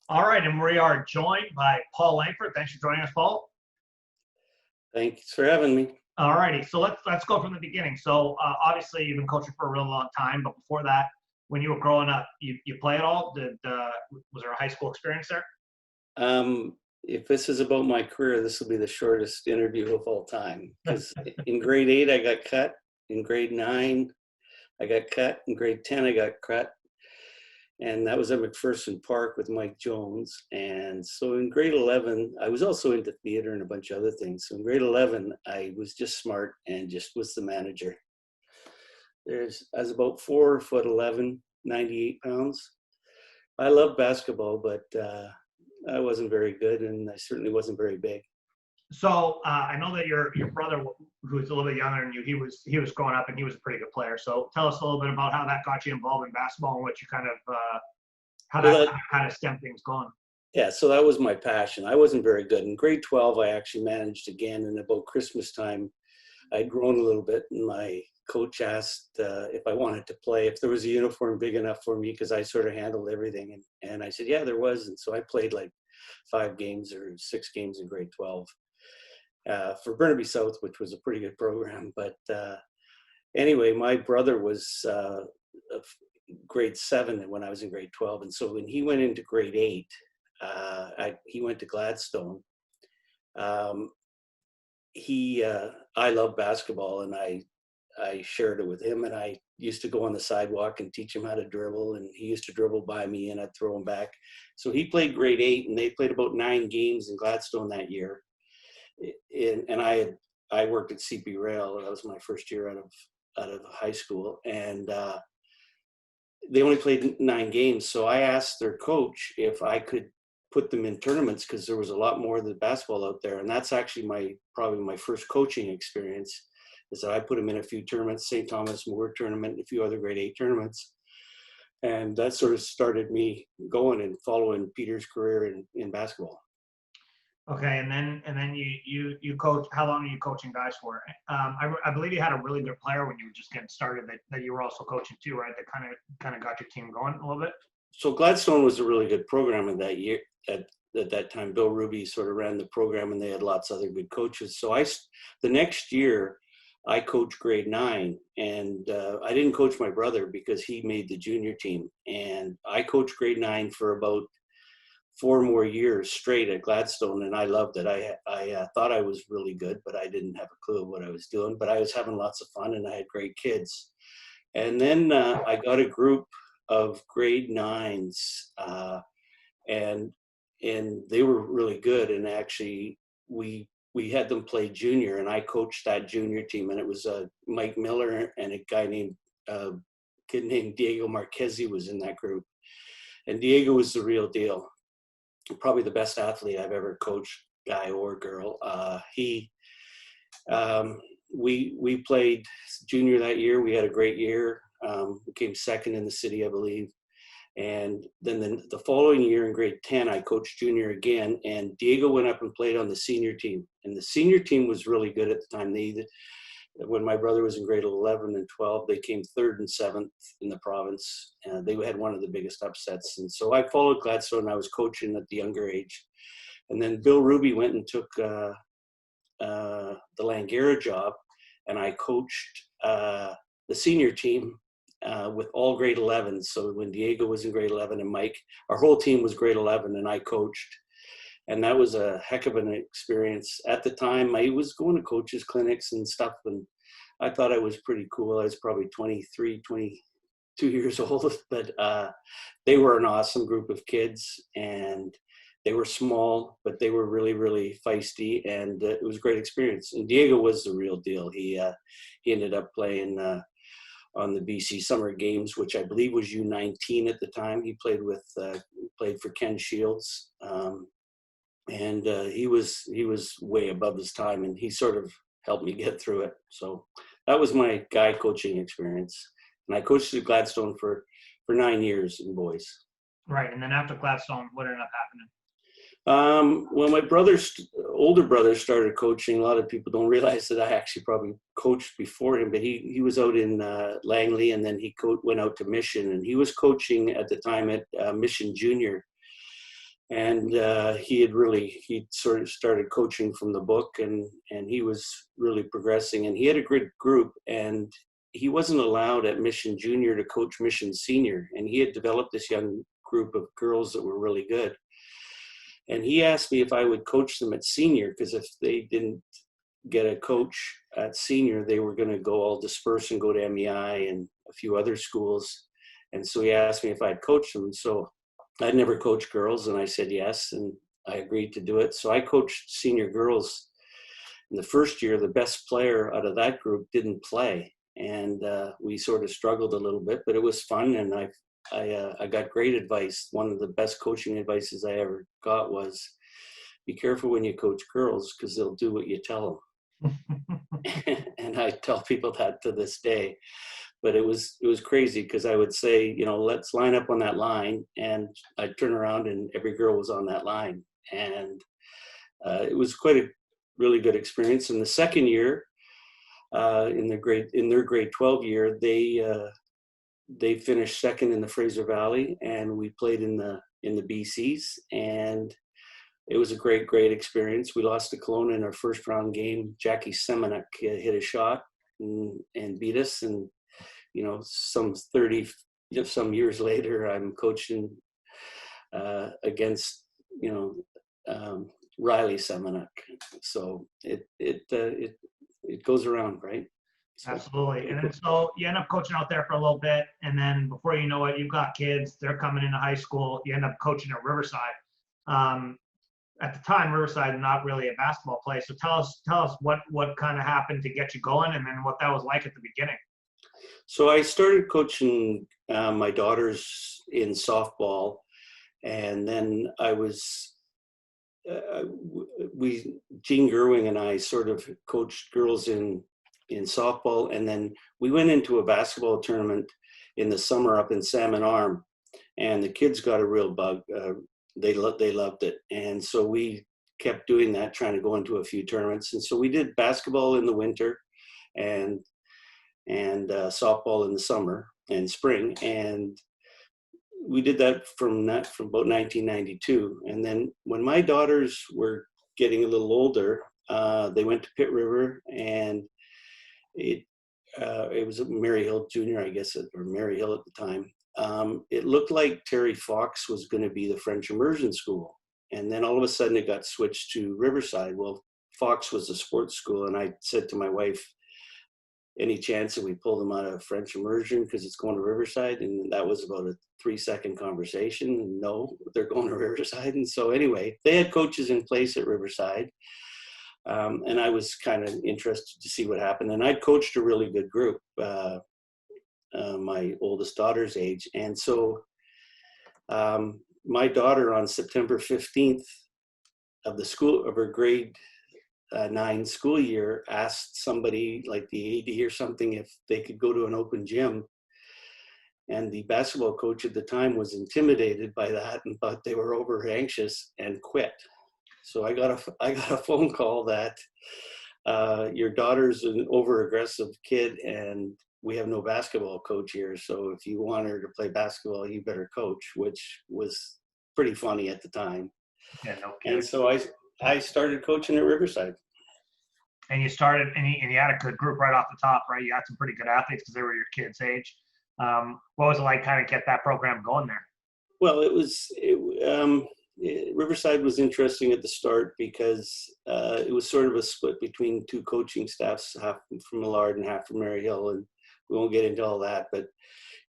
All right, and we are joined by Paul Langford. Thanks for joining us, Paul. Thanks for having me. All righty, so let's go from the beginning. So obviously you've been coaching for a real long time, but before that, when you were growing up, you play at all? Was there a high school experience there? If this is about my career, this will be the shortest interview of all time. Because in grade 8, I got cut. In grade 9, I got cut. In grade 10, I got cut. And that was at McPherson Park with Mike Jones. And so in grade 11, I was also into theater and a bunch of other things. So in grade 11, I was just smart and just was the manager. I was about 4'11", 98 pounds. I loved basketball, but I wasn't very good, and I certainly wasn't very big. So I know that your brother, who's a little bit younger than you, he was growing up and he was a pretty good player. So tell us a little bit about how that got you involved in basketball and what you how that stemmed things going. Yeah, so that was my passion. I wasn't very good. In grade 12, I actually managed again, and about Christmas time, I'd grown a little bit, and my coach asked if I wanted to play, if there was a uniform big enough for me, because I sort of handled everything. And I said, yeah, there was. And so I played like 5 games or 6 games in grade 12 for Burnaby South, which was a pretty good program. But anyway, my brother was grade 7 when I was in grade 12. And so when he went into grade 8, he went to Gladstone. I love basketball, and I shared it with him, and I used to go on the sidewalk and teach him how to dribble, and he used to dribble by me and I'd throw him back. So he played grade 8, and they played about 9 games in Gladstone that year. And I worked at CP Rail. That was my first year out of high school, and they only played 9 games. So I asked their coach if I could put them in tournaments, because there was a lot more than basketball out there. And that's actually probably my first coaching experience, is that I put them in a few tournaments, St. Thomas More tournament, and a few other grade 8 tournaments. And that sort of started me going and following Peter's career in basketball. Okay, and then you coach. How long are you coaching guys for? I believe you had a really good player when you were just getting started that you were also coaching too, right? That kind of got your team going a little bit. So Gladstone was a really good program in that year. At that time, Bill Ruby sort of ran the program, and they had lots of other good coaches. So the next year, I coached grade 9, and I didn't coach my brother because he made the junior team. And I coached grade 9 for about 4 more years straight at Gladstone, and I loved it. I thought I was really good, but I didn't have a clue of what I was doing. But I was having lots of fun, and I had great kids. And then I got a group of grade 9s, and they were really good. And actually, we had them play junior, and I coached that junior team. And it was Mike Miller and a kid named Diego Marquesi was in that group. And Diego was the real deal. Probably the best athlete I've ever coached, guy or girl. We played junior that year. We had a great year. We came second in the city, I believe. And then the following year in grade 10, I coached junior again, and Diego went up and played on the senior team. And the senior team was really good at the time. When my brother was in grade 11 and 12, they came 3rd and 7th in the province. They had one of the biggest upsets. And so I followed Gladstone. I was coaching at the younger age. And then Bill Ruby went and took the Langara job, and I coached the senior team with all grade 11. So when Diego was in grade 11 and Mike, our whole team was grade 11, and I coached. And that was a heck of an experience. At the time, I was going to coaches clinics and stuff, and I thought I was pretty cool. I was probably 23, 22 years old, but they were an awesome group of kids, and they were small, but they were really, really feisty, and it was a great experience. And Diego was the real deal. He ended up playing on the BC Summer Games, which I believe was U19 at the time. He played for Ken Shields. And he was way above his time, and he sort of helped me get through it. So that was my guy coaching experience. And I coached at Gladstone for 9 years in boys. Right, and then after Gladstone, what ended up happening? Well, my older brother started coaching. A lot of people don't realize that I actually probably coached before him, but he was out in Langley, and then he went out to Mission, and he was coaching at the time at Mission Junior. And he sort of started coaching from the book, and he was really progressing, and he had a good group, and he wasn't allowed at Mission Junior to coach Mission Senior, and he had developed this young group of girls that were really good. And he asked me if I would coach them at senior, because if they didn't get a coach at senior, they were going to go all disperse and go to MEI and a few other schools. And so he asked me if I'd coach them. So I'd never coached girls, and I said yes, and I agreed to do it. So I coached senior girls. In the first year, the best player out of that group didn't play, and we sort of struggled a little bit, but it was fun, and I got great advice. One of the best coaching advices I ever got was, be careful when you coach girls, because they'll do what you tell them. And I tell people that to this day. But it was crazy, because I would say, let's line up on that line, and I'd turn around and every girl was on that line. And it was quite a really good experience. In the second year, in their grade 12 year, they finished second in the Fraser Valley, and we played in the BCs, and it was a great experience. We lost to Kelowna in our first round game. Jackie Semenuk hit a shot and beat us, and some years later, I'm coaching against Riley Semenuk. So it goes around, right? So, absolutely. And then so you end up coaching out there for a little bit, and then before you know it, you've got kids, they're coming into high school, you end up coaching at Riverside. At the time, Riverside not really a basketball place. So tell us what kind of happened to get you going, and then what that was like at the beginning. So I started coaching my daughters in softball, and then I was Gene Gerwing and I sort of coached girls in softball, and then we went into a basketball tournament in the summer up in Salmon Arm, and the kids got a real bug. They loved it, and so we kept doing that, trying to go into a few tournaments. And so we did basketball in the winter, and softball in the summer and spring, and we did that from about 1992. And then when my daughters were getting a little older, they went to Pitt River, and it was Mary Hill Jr, I guess, or Mary Hill at the time. It looked like Terry Fox was going to be the French immersion school, and then all of a sudden it got switched to Riverside. Well, Fox was a sports school, and I said to my wife, any chance that we pull them out of French immersion because it's going to Riverside? And that was about a 3-second conversation. And no, they're going to Riverside. And so anyway, they had coaches in place at Riverside. And I was kind of interested to see what happened. And I'd coached a really good group, my oldest daughter's age. And so my daughter, on September 15th of her grade 9 school year, asked somebody like the AD or something if they could go to an open gym. And the basketball coach at the time was intimidated by that and thought they were over anxious and quit. So I got a phone call that your daughter's an over aggressive kid and we have no basketball coach here. So if you want her to play basketball, you better coach, which was pretty funny at the time. Yeah, no kidding. And so I started coaching at Riverside. And you started, and you had a good group right off the top, right? You had some pretty good athletes because they were your kids' age. What was it like kind of get that program going there? Well, Riverside was interesting at the start because it was sort of a split between two coaching staffs, half from Millard and half from Mary Hill, and we won't get into all that. But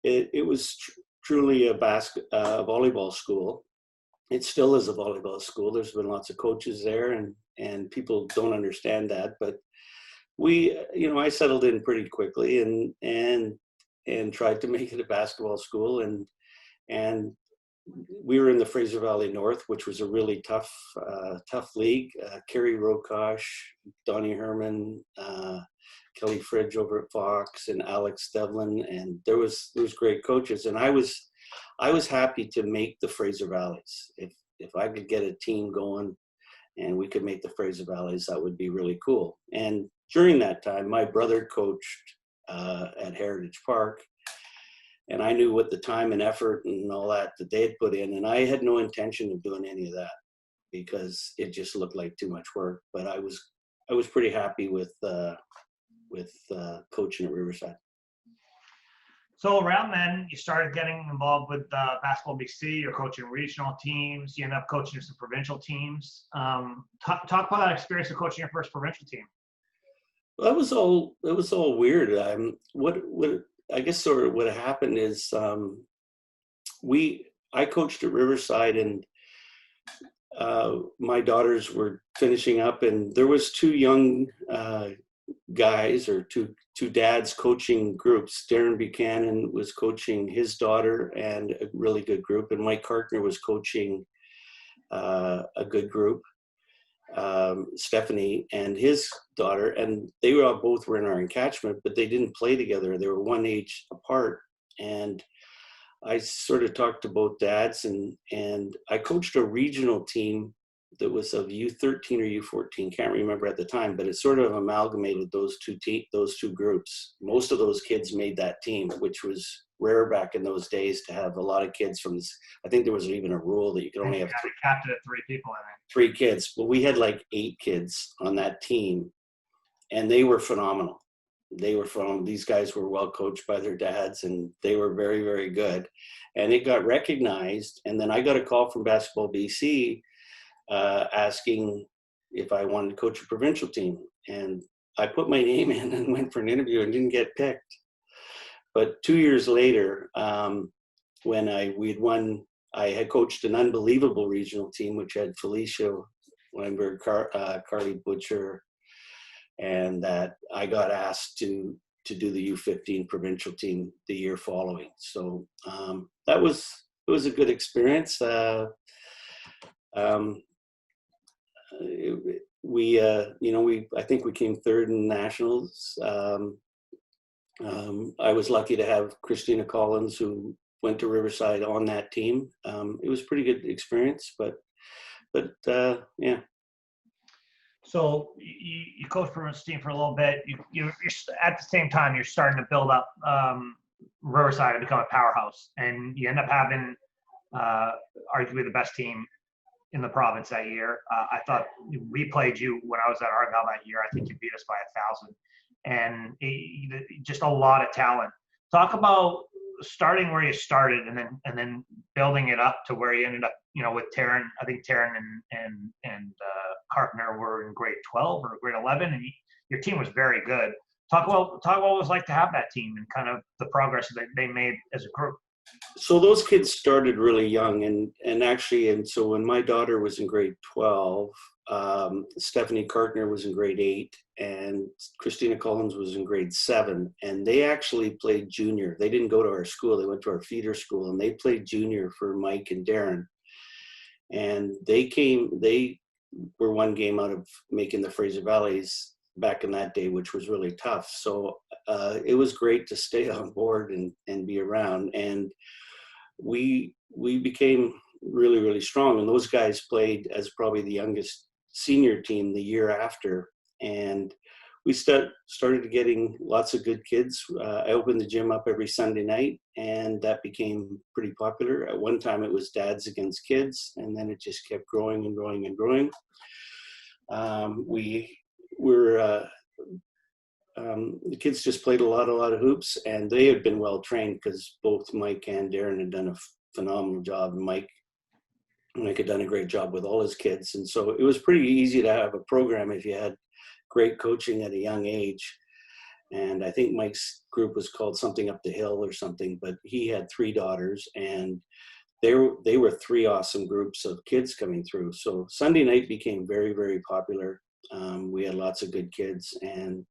it was truly a volleyball school. It still is a volleyball school. There's been lots of coaches there, and people don't understand that. But I settled in pretty quickly and tried to make it a basketball school, and we were in the Fraser Valley North, which was a really tough league. Kerry Rokosh, Donnie Herman, Kelly Fridge over at Fox, and Alex Devlin, and there was great coaches. And I was happy to make the Fraser Valleys. if I could get a team going and we could make the Fraser Valleys, that would be really cool. And during that time, my brother coached at Heritage Park, and I knew what the time and effort and all that they had put in, and I had no intention of doing any of that because it just looked like too much work. But I was pretty happy with coaching at Riverside. So around then, you started getting involved with Basketball BC. You're coaching regional teams. You end up coaching some provincial teams. Talk about that experience of coaching your first provincial team. Well, it was all weird. What I guess sort of what happened is I coached at Riverside, and my daughters were finishing up, and there was two young guys or two dads coaching groups. Darren Buchanan was coaching his daughter and a really good group, and Mike Kartner was coaching a good group, Stephanie and his daughter, and they were both in our encatchment, but they didn't play together. They were one age apart. And I sort of talked to both dads, and I coached a regional team that was of U13 or U14, can't remember at the time, but it sort of amalgamated those two groups. Most of those kids made that team, which was rare back in those days to have a lot of kids from this. I think there was even a rule that you could only have capped it at 3 people, I think. 3 kids. But we had like 8 kids on that team, and they were phenomenal. These guys were well coached by their dads, and they were very, very good. And it got recognized. And then I got a call from Basketball BC asking if I wanted to coach a provincial team. And I put my name in and went for an interview and didn't get picked. But 2 years later, when we'd won, I had coached an unbelievable regional team, which had Felicia Weinberg, Carly Butcher, and that I got asked to do the U15 provincial team the year following. So it was a good experience. I think we came 3rd in nationals. I was lucky to have Christina Collins, who went to Riverside, on that team. It was a pretty good experience, but yeah. So you coached provincial team for a little bit. You're at the same time you're starting to build up Riverside to become a powerhouse, and you end up having arguably the best team in the province that year. I thought we played you when I was at Argyle that year. I think you beat us by 1,000, and just a lot of talent. Talk about starting where you started and then building it up to where you ended up. With Taryn. I think Taryn and Carpenter were in grade 12 or grade 11, and your team was very good. Talk about what it was like to have that team and kind of the progress that they made as a group. So those kids started really young, and so when my daughter was in grade 12, Stephanie Kartner was in grade 8, and Christina Collins was in grade 7, and they actually played junior. They didn't go to our school; they went to our feeder school, and they played junior for Mike and Darren. And they were one game out of making the Fraser Valleys back in that day, which was really tough. So it was great to stay on board and be around. And we became really, really strong. And those guys played as probably the youngest senior team the year after. And we started getting lots of good kids. I opened the gym up every Sunday night, and that became pretty popular. At one time, it was dads against kids, and then it just kept growing and growing and growing. The kids just played a lot of hoops, and they had been well trained because both Mike and Darren had done a phenomenal job. And Mike had done a great job with all his kids, and so it was pretty easy to have a program if you had great coaching at a young age. And I think Mike's group was called something up the hill or something, but he had 3 daughters, and they were 3 awesome groups of kids coming through. So Sunday night became very, very popular. We had lots of good kids, and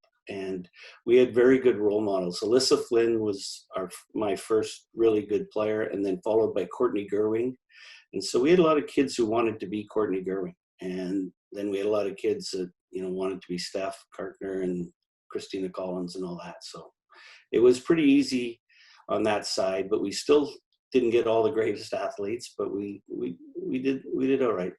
we had very good role models. Alyssa Flynn was my first really good player, and then followed by Courtney Gerwing. And so we had a lot of kids who wanted to be Courtney Gerwing. And then we had a lot of kids that wanted to be Steph Kartner and Christina Collins and all that. So it was pretty easy on that side, but we still didn't get all the greatest athletes, but we did all right.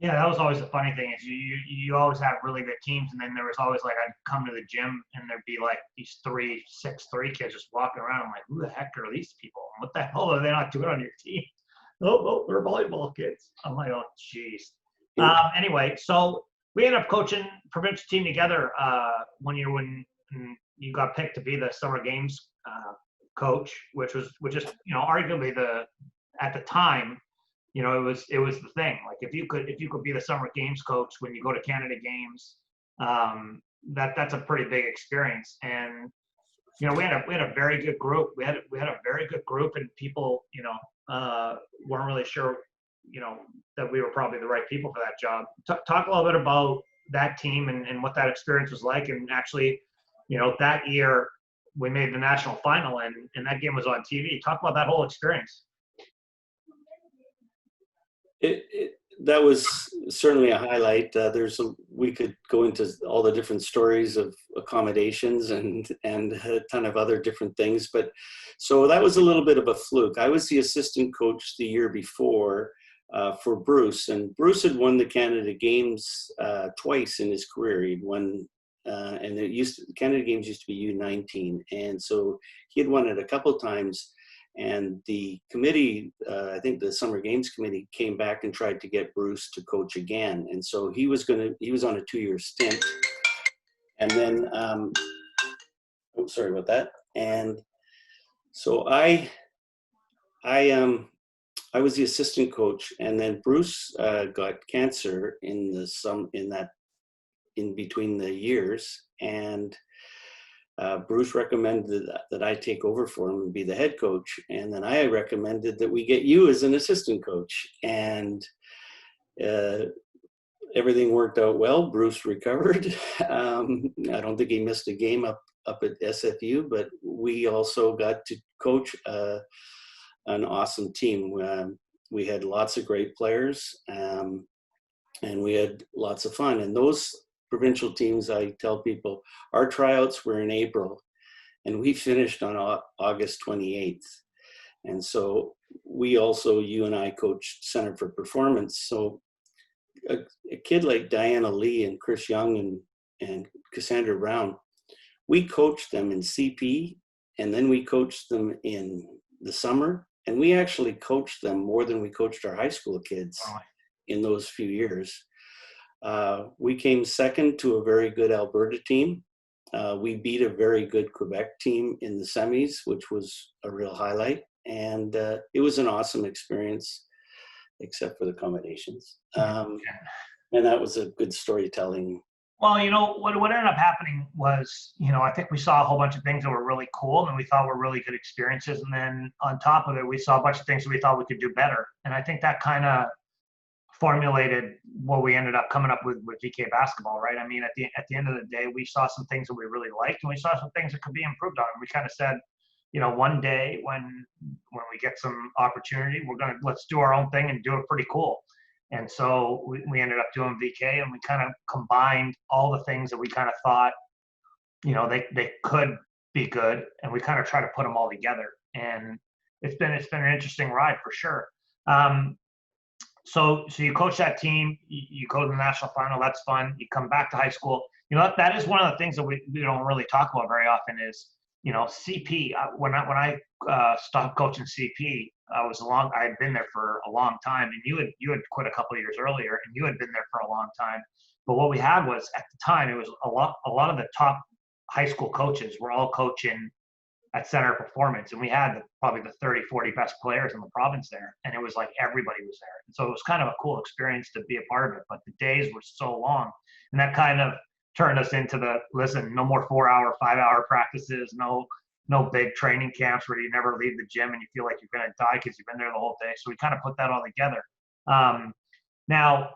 Yeah, that was always the funny thing is you always have really good teams, and then there was always like I'd come to the gym and there'd be like these 6'3" kids just walking around. I'm like, who the heck are these people? What the hell are they not doing on your team? Oh, they're volleyball kids. I'm like, oh, jeez. Anyway, so we ended up coaching provincial team together one year when you got picked to be the summer games coach, which is arguably at the time. It was the thing. Like if you could be the summer games coach when you go to Canada Games, that's a pretty big experience. And we had a very good group. We had a very good group, and people weren't really sure that we were probably the right people for that job. Talk a little bit about that team and what that experience was like. And actually, that year we made the national final, and that game was on TV. Talk about that whole experience. That was certainly a highlight. We could go into all the different stories of accommodations and a ton of other different things. But so that was a little bit of a fluke. I was the assistant coach the year before for Bruce, and Bruce had won the Canada Games twice in his career. He'd won, and Canada Games used to be U19, and so he had won it a couple times. And the committee, I think the Summer Games Committee, came back and tried to get Bruce to coach again. And so he was on a 2-year stint. And then, sorry about that. And so I was the assistant coach, and then Bruce got cancer in between the years, and Bruce recommended that I take over for him and be the head coach. And then I recommended that we get you as an assistant coach. And everything worked out well. Bruce recovered. I don't think he missed a game up at SFU, but we also got to coach an awesome team. We had lots of great players, and we had lots of fun. And those provincial teams, I tell people, our tryouts were in April, and we finished on August 28th. And so you and I coached Center for Performance. So a kid like Diana Lee and Chris Young and Cassandra Brown, we coached them in CP, and then we coached them in the summer, and we actually coached them more than we coached our high school kids in those few years. We came second to a very good Alberta team. We beat a very good Quebec team in the semis, which was a real highlight. And it was an awesome experience, except for the accommodations. And that was a good storytelling. Well, what ended up happening was, I think we saw a whole bunch of things that were really cool and we thought were really good experiences. And then on top of it, we saw a bunch of things that we thought we could do better. And I think that kind of formulated what we ended up coming up with VK basketball, right? I mean, at the end of the day, we saw some things that we really liked, and we saw some things that could be improved on. And we kind of said, one day when we get some opportunity, let's do our own thing and do it pretty cool. And so we ended up doing VK, and we kind of combined all the things that we kind of thought, they could be good, and we kind of try to put them all together. And it's been an interesting ride for sure. So you coach that team, you go to the national final, that's fun. You come back to high school. That is one of the things that we don't really talk about very often is, CP. When I stopped coaching CP, I had been there for a long time, and you had quit a couple of years earlier, and you had been there for a long time. But what we had was, at the time, it was a lot of the top high school coaches were all coaching at Center Performance, and we had probably the 30, 40 best players in the province there, and it was like everybody was there. And so it was kind of a cool experience to be a part of it, but the days were so long, and that kind of turned us into no more 4-hour, 5-hour practices, no big training camps where you never leave the gym and you feel like you're going to die because you've been there the whole day. So we kind of put that all together. Now,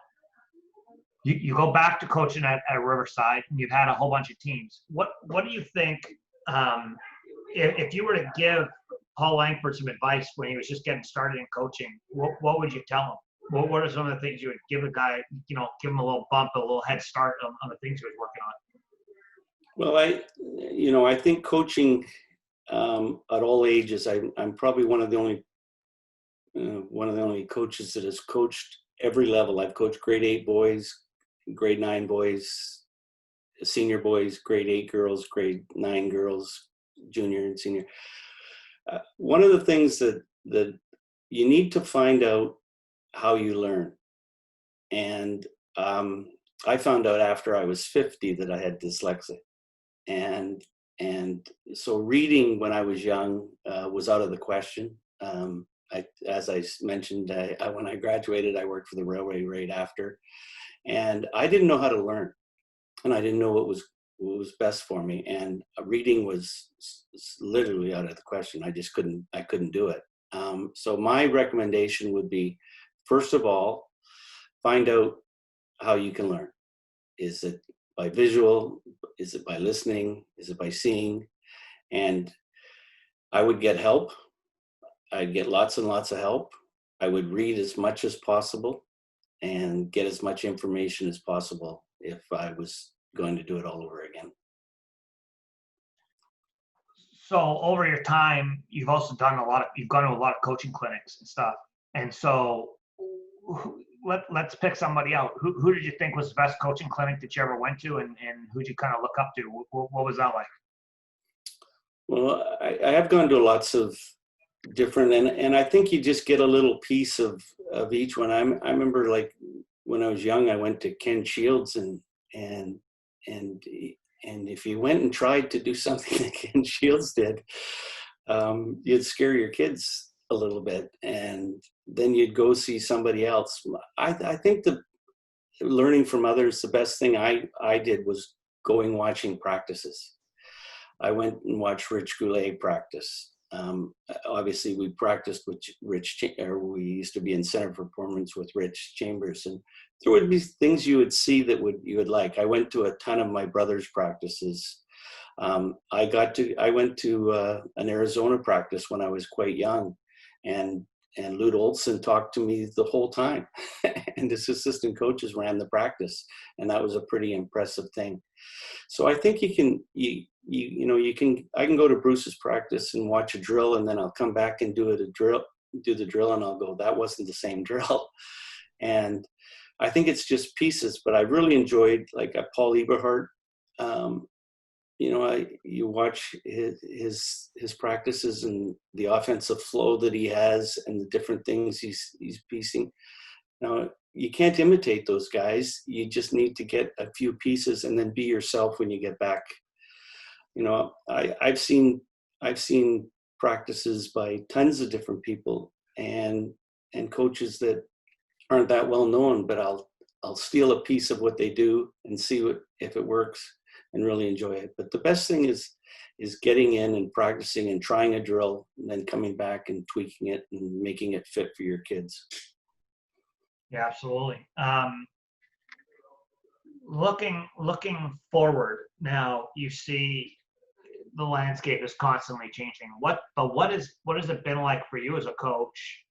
you go back to coaching at Riverside, and you've had a whole bunch of teams. What do you think, if you were to give Paul Langford some advice when he was just getting started in coaching, what would you tell him? What are some of the things you would give a guy, give him a little bump, a little head start on the things he was working on? Well, I think coaching at all ages, I'm probably one of the only one of the only coaches that has coached every level. I've coached grade 8 boys, grade 9 boys, senior boys, grade 8 girls, grade 9 girls, junior and senior. One of the things that you need to find out how you learn. And I found out after I was 50 that I had dyslexia. And so reading when I was young was out of the question. As I mentioned, when I graduated, I worked for the railway right after. And I didn't know how to learn. And I didn't know what was best for me. And reading was literally out of the question. I couldn't do it. So my recommendation would be, first of all, find out how you can learn. Is it by visual? Is it by listening? Is it by seeing? And I would get help. I'd get lots and lots of help. I would read as much as possible and get as much information as possible if I was going to do it all over again. So over your time, you've also done you've gone to a lot of coaching clinics and stuff. And so let's pick somebody out. Who did you think was the best coaching clinic that you ever went to, and who'd you kind of look up to? What was that like? Well, I have gone to lots of different, and I think you just get a little piece of each one. I remember, like, when I was young, I went to Ken Shields, and if you went and tried to do something that Ken Shields did, you'd scare your kids a little bit, and then you'd go see somebody else. I think the learning from others, the best thing I did was watching practices. I went and watched Rich Goulet practice. Obviously, we practiced with we used to be in Center for Performance with Rich Chambers, and there would be things you would see that you would like. I went to a ton of my brother's practices. I went to an Arizona practice when I was quite young, and Lute Olson talked to me the whole time, and his assistant coaches ran the practice, and that was a pretty impressive thing. So I think I can go to Bruce's practice and watch a drill, and then I'll come back and do the drill, and I'll go, that wasn't the same drill. And I think it's just pieces, but I really enjoyed, like, Paul Eberhardt. You watch his practices and the offensive flow that he has and the different things he's piecing. Now, you can't imitate those guys. You just need to get a few pieces and then be yourself when you get back. I've seen practices by tons of different people and coaches that aren't that well known, but I'll steal a piece of what they do and see if it works and really enjoy it. But the best thing is getting in and practicing and trying a drill and then coming back and tweaking it and making it fit for your kids. Yeah, absolutely. Looking forward now, you see the landscape is constantly changing. What has it been like for you as a coach,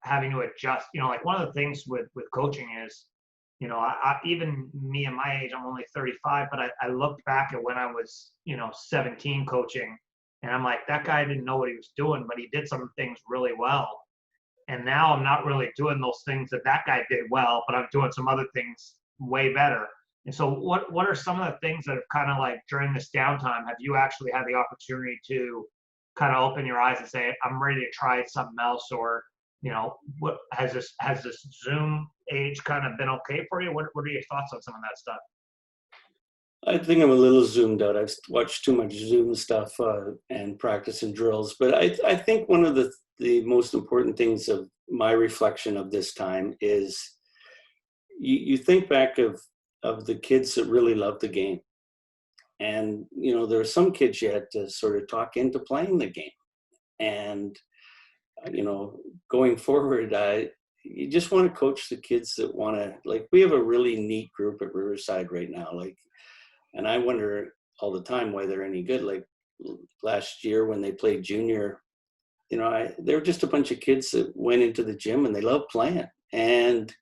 having to adjust? Like, one of the things with coaching is, even me at my age, I'm only 35, but I looked back at when I was, 17 coaching, and I'm like, that guy didn't know what he was doing, but he did some things really well. And now I'm not really doing those things that guy did well, but I'm doing some other things way better. And so what are some of the things that have kind of, like, during this downtime, have you actually had the opportunity to kind of open your eyes and say, I'm ready to try something else? Or, what has this Zoom age kind of been okay for you? What are your thoughts on some of that stuff? I think I'm a little zoomed out. I've watched too much Zoom stuff and practice and drills. But I think one of the most important things of my reflection of this time is you think back of the kids that really love the game. And, there are some kids you had to sort of talk into playing the game. And, going forward, you just want to coach the kids that want to, like, we have a really neat group at Riverside right now. Like, and I wonder all the time why they're any good. Like, last year when they played junior, they were just a bunch of kids that went into the gym and they loved playing. And,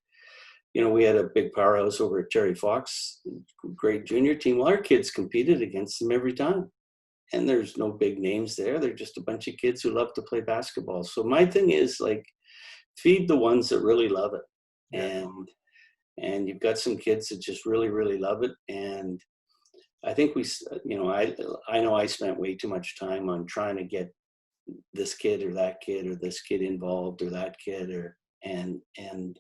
we had a big powerhouse over at Terry Fox, great junior team. Well, our kids competed against them every time. And there's no big names there. They're just a bunch of kids who love to play basketball. So my thing is, like, feed the ones that really love it. Yeah. And you've got some kids that just really, really love it. And I think I know I spent way too much time on trying to get this kid or this kid involved or that kid and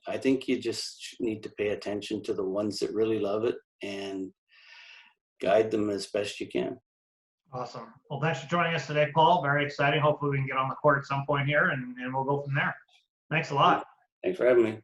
I think you just need to pay attention to the ones that really love it and guide them as best you can. Awesome. Well, thanks for joining us today, Paul. Very exciting. Hopefully we can get on the court at some point here and we'll go from there. Thanks a lot. Thanks for having me.